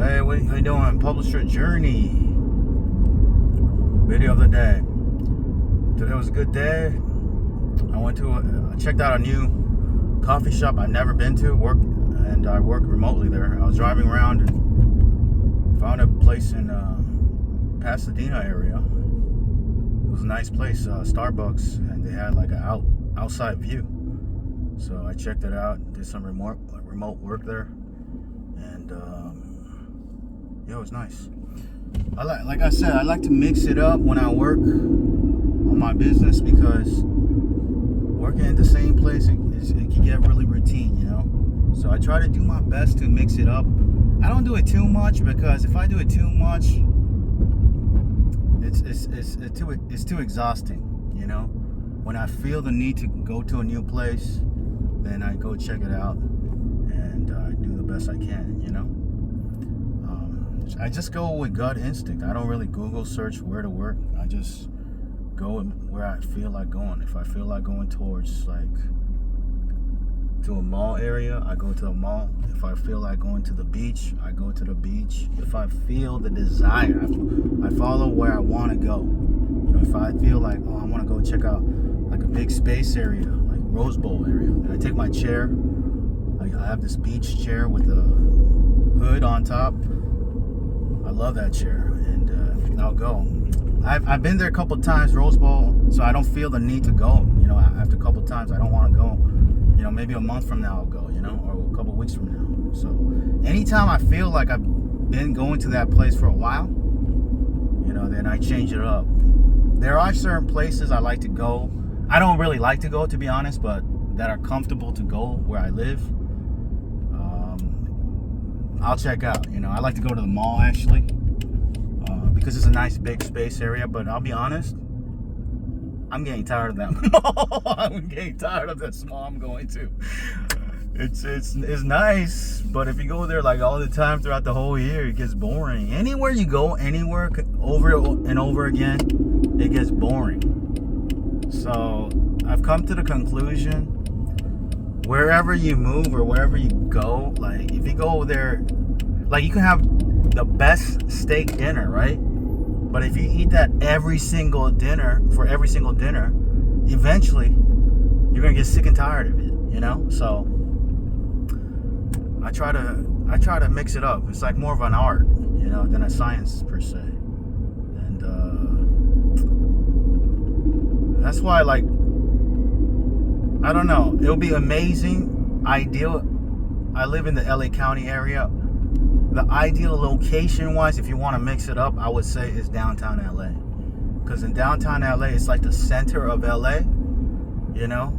Hey, how you doing? Publisher Journey. Video of the day. Today was a good day. I checked out a new coffee shop I've never been to. I work remotely there. I was driving around and found a place in Pasadena area. It was a nice place, Starbucks, and they had like an outside view. So I checked it out. Did some remote work there, and yeah, it was nice. Like I said, I like to mix it up when I work on my business, because working in the same place, it can get really routine, you know. So I try to do my best to mix it up. I don't do it too much, because if I do it too much, it's too exhausting, you know. When I feel the need to go to a new place, then I go check it out, and I do the best I can, you know. I just go with gut instinct. I don't really Google search where to work. I just go where I feel like going. If I feel like going towards like to a mall area, I go to a mall. If I feel like going to the beach, I go to the beach. If I feel the desire, I follow where I want to go. You know, if I feel like, oh, I want to go check out like a big space area, like Rose Bowl area, then I take my chair. I have this beach chair with a hood on top. I love that chair, and I'll go. I've been there a couple times, Rose Bowl, so I don't feel the need to go. You know, after a couple times, I don't want to go. You know, maybe a month from now I'll go, you know, or a couple weeks from now. So anytime I feel like I've been going to that place for a while, you know, then I change it up. There are certain places I like to go. I don't really like to go, to be honest, but that are comfortable to go where I live. I'll check out, you know. I like to go to the mall, actually, because it's a nice big space area. But I'll be honest, I'm getting tired of that mall. I'm getting tired of that mall I'm going to. It's nice, but if you go there like all the time throughout the whole year, it gets boring. Anywhere you go, anywhere over and over again, it gets boring. So I've come to the conclusion, wherever you move or wherever you go, like if you go there, like you can have the best steak dinner, right? But if you eat that every single dinner, eventually you're gonna get sick and tired of it, you know. So I try to mix it up. It's like more of an art, you know, than a science per se. And that's why, like, I don't know. It'll be amazing. Ideal. I live in the LA County area. The ideal location-wise, if you want to mix it up, I would say is downtown LA. Because in downtown LA, it's like the center of LA, you know.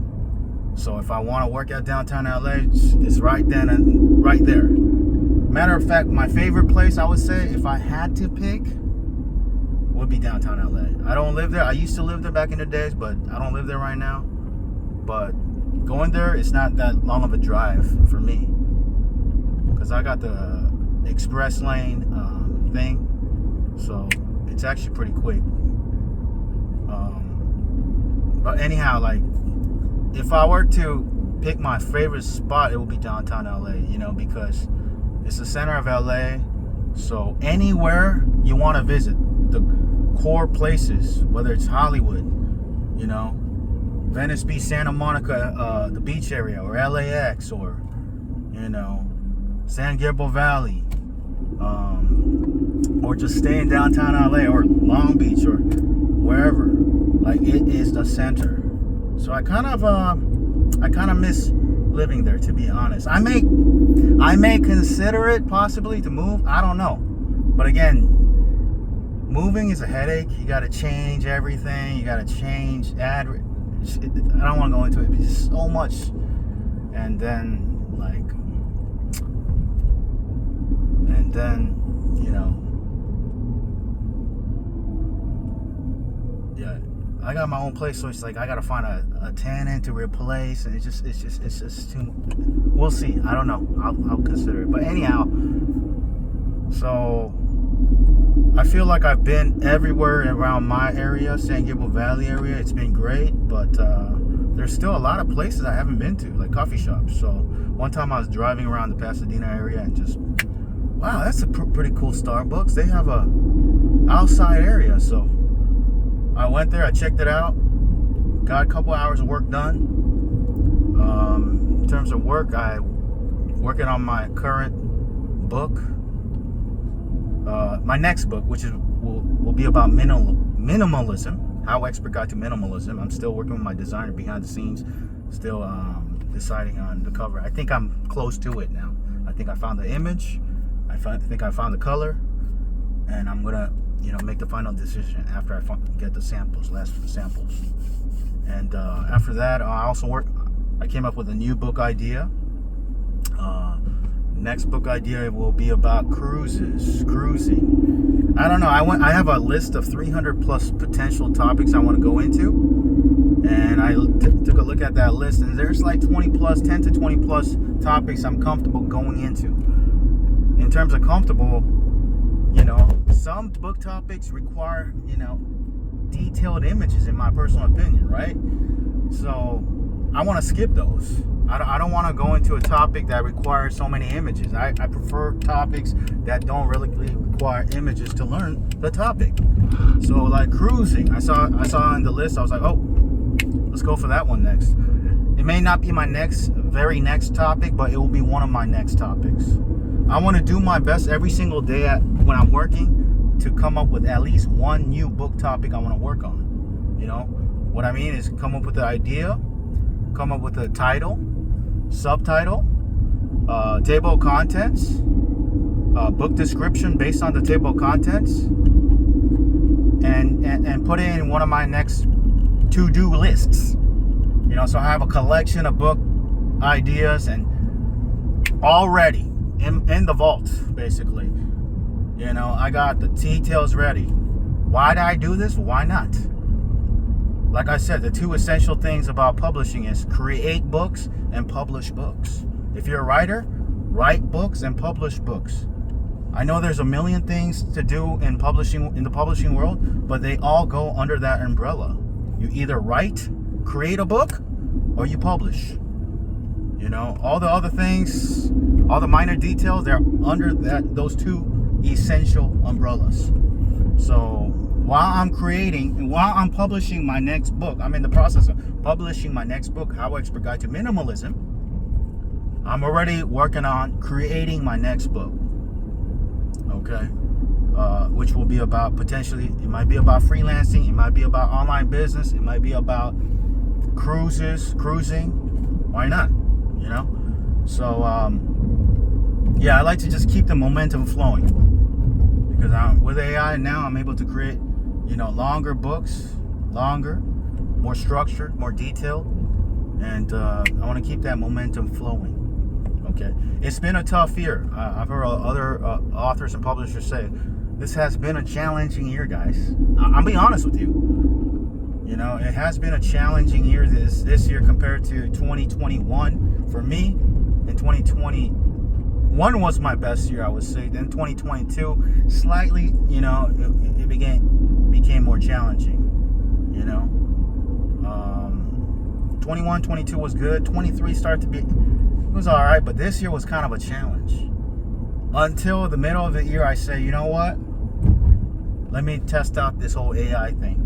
So if I want to work at downtown LA, it's right then and right there. Matter of fact, my favorite place, I would say, if I had to pick, would be downtown LA. I don't live there. I used to live there back in the days, but I don't live there right now. But going there, it's not that long of a drive for me, because I got the express lane thing, so it's actually pretty quick. But anyhow, like, if I were to pick my favorite spot, it would be downtown LA, you know, because it's the center of LA. So anywhere you want to visit, the core places, whether it's Hollywood, you know, Venice Beach, Santa Monica, the beach area, or LAX, or, you know, San Gabriel Valley, or just stay in downtown LA or Long Beach or wherever. Like, it is the center. So I kind of miss living there, to be honest. I may consider it possibly to move. I don't know. But again, moving is a headache. You got to change everything. You got to change I don't want to go into it, but it's so much. And then, you know, yeah, I got my own place, so it's like I gotta find a tenant to replace, and it's just too. We'll see. I don't know. I'll consider it. But anyhow, so I feel like I've been everywhere around my area, San Gabriel Valley area. It's been great, but there's still a lot of places I haven't been to, like coffee shops. So one time I was driving around the Pasadena area and just wow, that's a pretty cool Starbucks. They have a outside area. So I went there, I checked it out, got a couple hours of work done. In terms of work, I working on my current book, my next book, which will be about minimalism. How Expert Guide to Minimalism. I'm still working with my designer behind the scenes, still deciding on the cover. I think I'm close to it now. I think I found the image. I think I found the color, and I'm gonna, make the final decision after I get the samples, last samples. And after that, I came up with a new book idea. Next book idea will be about cruising. I don't know. I have a list of 300 plus potential topics I want to go into, and I took a look at that list, and there's like 10 to 20 plus topics I'm comfortable going into. In terms of comfortable, some book topics require, detailed images, in my personal opinion, right? So I want to skip those. I don't want to go into a topic that requires so many images. I prefer topics that don't really require images to learn the topic. So like cruising, I saw on the list, I was like, oh, let's go for that one next. It may not be my very next topic, but it will be one of my next topics. I want to do my best every single day when I'm working to come up with at least one new book topic I want to work on. What I mean is come up with the idea, come up with a title, subtitle, table of contents, book description based on the table of contents, and put it in one of my next to-do lists. So I have a collection of book ideas and already in the vault, basically. I got the details ready. Why did I do this? Why not? Like I said, the two essential things about publishing is create books and publish books. If you're a writer, write books and publish books. I know there's a million things to do in the publishing world, but they all go under that umbrella. You either write, create a book, or you publish. All the other things, all the minor details, they're under those two essential umbrellas. So while I'm creating and while I'm publishing my next book, I'm in the process of publishing my next book, How Expert Guide to Minimalism. I'm already working on creating my next book. Okay. Which will be about potentially, it might be about freelancing, it might be about online business, it might be about cruising. Why not? So I like to just keep the momentum flowing, because with AI now I'm able to create longer books, more structured, more detailed, and I want to keep that momentum flowing. Okay, it's been a tough year. I've heard other authors and publishers say this has been a challenging year, guys. I'll be honest with you. It has been a challenging year this year compared to 2021 for me. And 2021 was my best year, I would say. Then 2022, slightly, it became more challenging. 21, 22 was good. 23 it was all right, but this year was kind of a challenge. Until the middle of the year, I say, you know what? Let me test out this whole AI thing.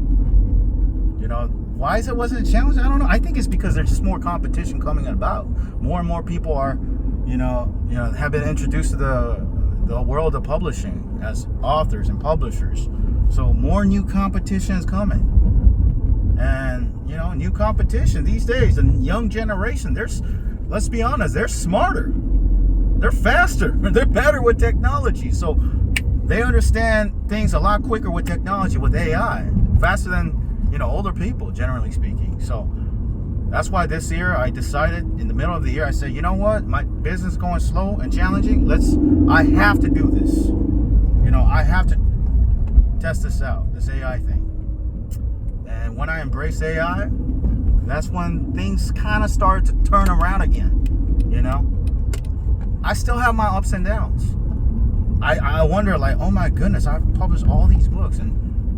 Why wasn't a challenge? I don't know. I think it's because there's just more competition coming about. More and more people are, have been introduced to the world of publishing as authors and publishers. So more new competition is coming. And, new competition these days, the young generation, let's be honest, they're smarter. They're faster. They're better with technology. So they understand things a lot quicker with technology, with AI, faster than older people, generally speaking. So that's why this year I decided, in the middle of the year, I said, you know what, my business is going slow and challenging. I have to do this. I have to test this out, this AI thing. And when I embrace AI, that's when things kind of start to turn around again. I still have my ups and downs. I wonder, like, oh my goodness, I've published all these books, and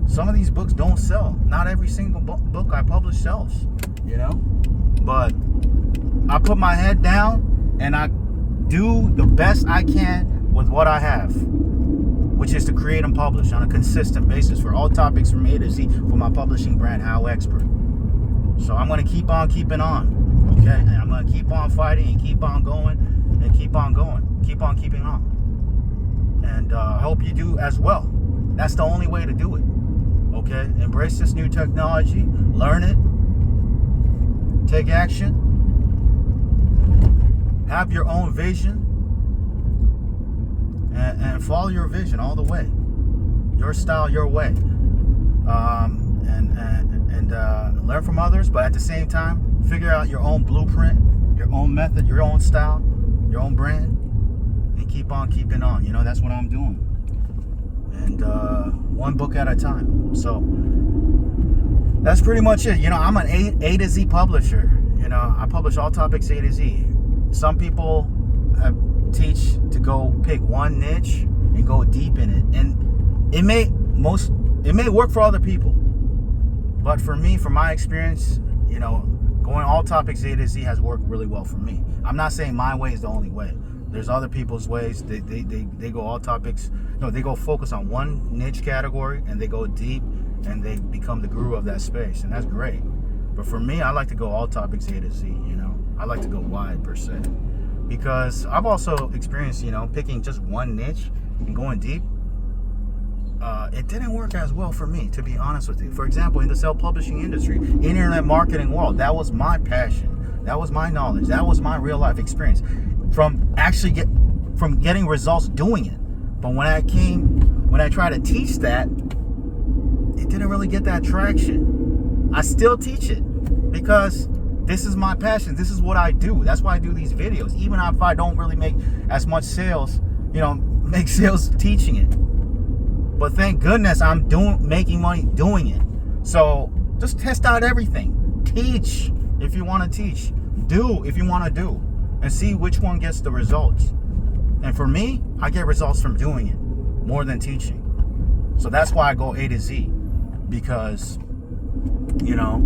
some of these books don't sell. Not every single book I publish sells, But I put my head down and I do the best I can with what I have, which is to create and publish on a consistent basis for all topics from A to Z for my publishing brand, HowExpert. So I'm going to keep on keeping on, okay? And I'm going to keep on fighting and keep on going and keep on going, keep on keeping on. And I hope you do as well. That's the only way to do it, okay? Embrace this new technology, learn it, take action, have your own vision, and follow your vision all the way, your style, your way, and learn from others, but at the same time figure out your own blueprint, your own method, your own style, your own brand, and keep on keeping on. You know, that's what I'm doing, and one book at a time. So that's pretty much it. You know, I'm an A to Z publisher. You know, I publish all topics A to Z. Some people teach to go pick one niche and go deep in it, and it may work for other people, but for me, from my experience, you know, going all topics A to Z has worked really well for me. I'm not saying my way is the only way. There's other people's ways. They go all topics. No, they go focus on one niche category and they go deep and they become the guru of that space, and that's great. But for me, I like to go all topics A to Z. You know, I like to go wide per se. Because I've also experienced, you know, picking just one niche and going deep. It didn't work as well for me, to be honest with you. For example, in the self-publishing industry, internet marketing world, that was my passion. That was my knowledge. That was my real life experience from getting results doing it. But when I tried to teach that, it didn't really get that traction. I still teach it because this is my passion. This is what I do. That's why I do these videos. Even if I don't really make as much sales, you know, make sales teaching it. But thank goodness I'm making money doing it. So just test out everything. Teach if you want to teach. Do if you want to do. And see which one gets the results. And for me, I get results from doing it more than teaching. So that's why I go A to Z. Because, you know,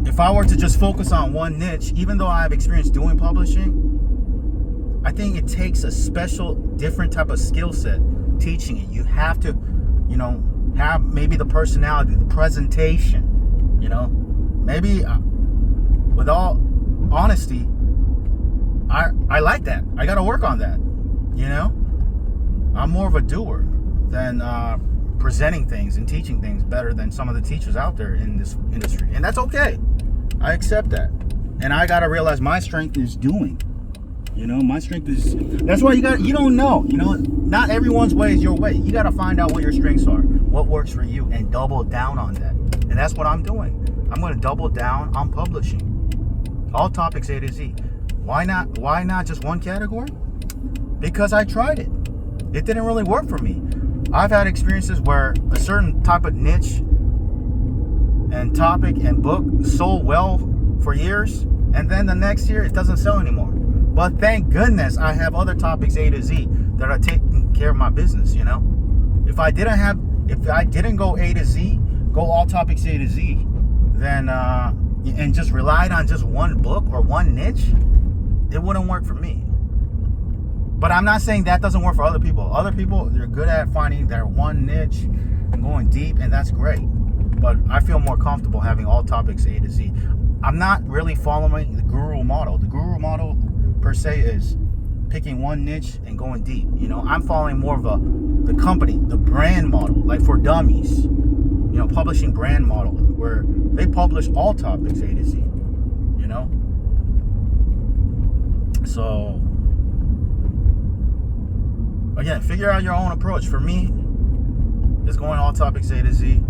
if I were to just focus on one niche, even though I have experience doing publishing, I think it takes a special, different type of skill set teaching it. You have to, you know, have maybe the personality, the presentation, you know. Maybe, with all honesty, I like that. I got to work on that, you know. I'm more of a doer than presenting things and teaching things better than some of the teachers out there in this industry. And that's okay. I accept that. And I got to realize my strength is doing. You know, my strength is, that's why you don't know, you know, not everyone's way is your way. You got to find out what your strengths are, what works for you, and double down on that. And that's what I'm doing. I'm going to double down on publishing. All topics A to Z. Why not just one category? Because I tried it. It didn't really work for me. I've had experiences where a certain type of niche and topic and book sold well for years, and then the next year it doesn't sell anymore. But thank goodness I have other topics A to Z that are taking care of my business, you know. If I didn't go A to Z, go all topics A to Z, then and just relied on just one book or one niche, it wouldn't work for me. But I'm not saying that doesn't work for other people. Other people, they're good at finding their one niche and going deep, and that's great. But I feel more comfortable having all topics A to Z. I'm not really following the guru model. The guru model per se is picking one niche and going deep. You know, I'm following more of the company, the brand model, like for dummies. You know, publishing brand model where they publish all topics A to Z. You know, so again, figure out your own approach. For me, it's going all topics A to Z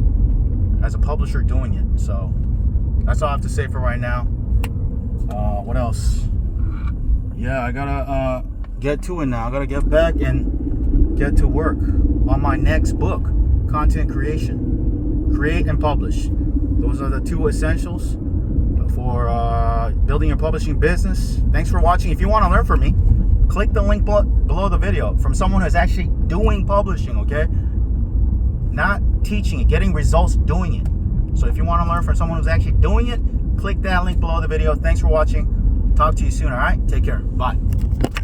as a publisher doing it. So that's all I have to say for right now. What else? Yeah, I gotta get to it now. I gotta get back and get to work on my next book, content creation. Create and publish. Those are the two essentials for building your publishing business. Thanks for watching. If you want to learn from me, click the link below the video from someone who's actually doing publishing, okay? Not teaching it, getting results doing it. So if you want to learn from someone who's actually doing it, click that link below the video. Thanks for watching. Talk to you soon, all right? Take care. Bye.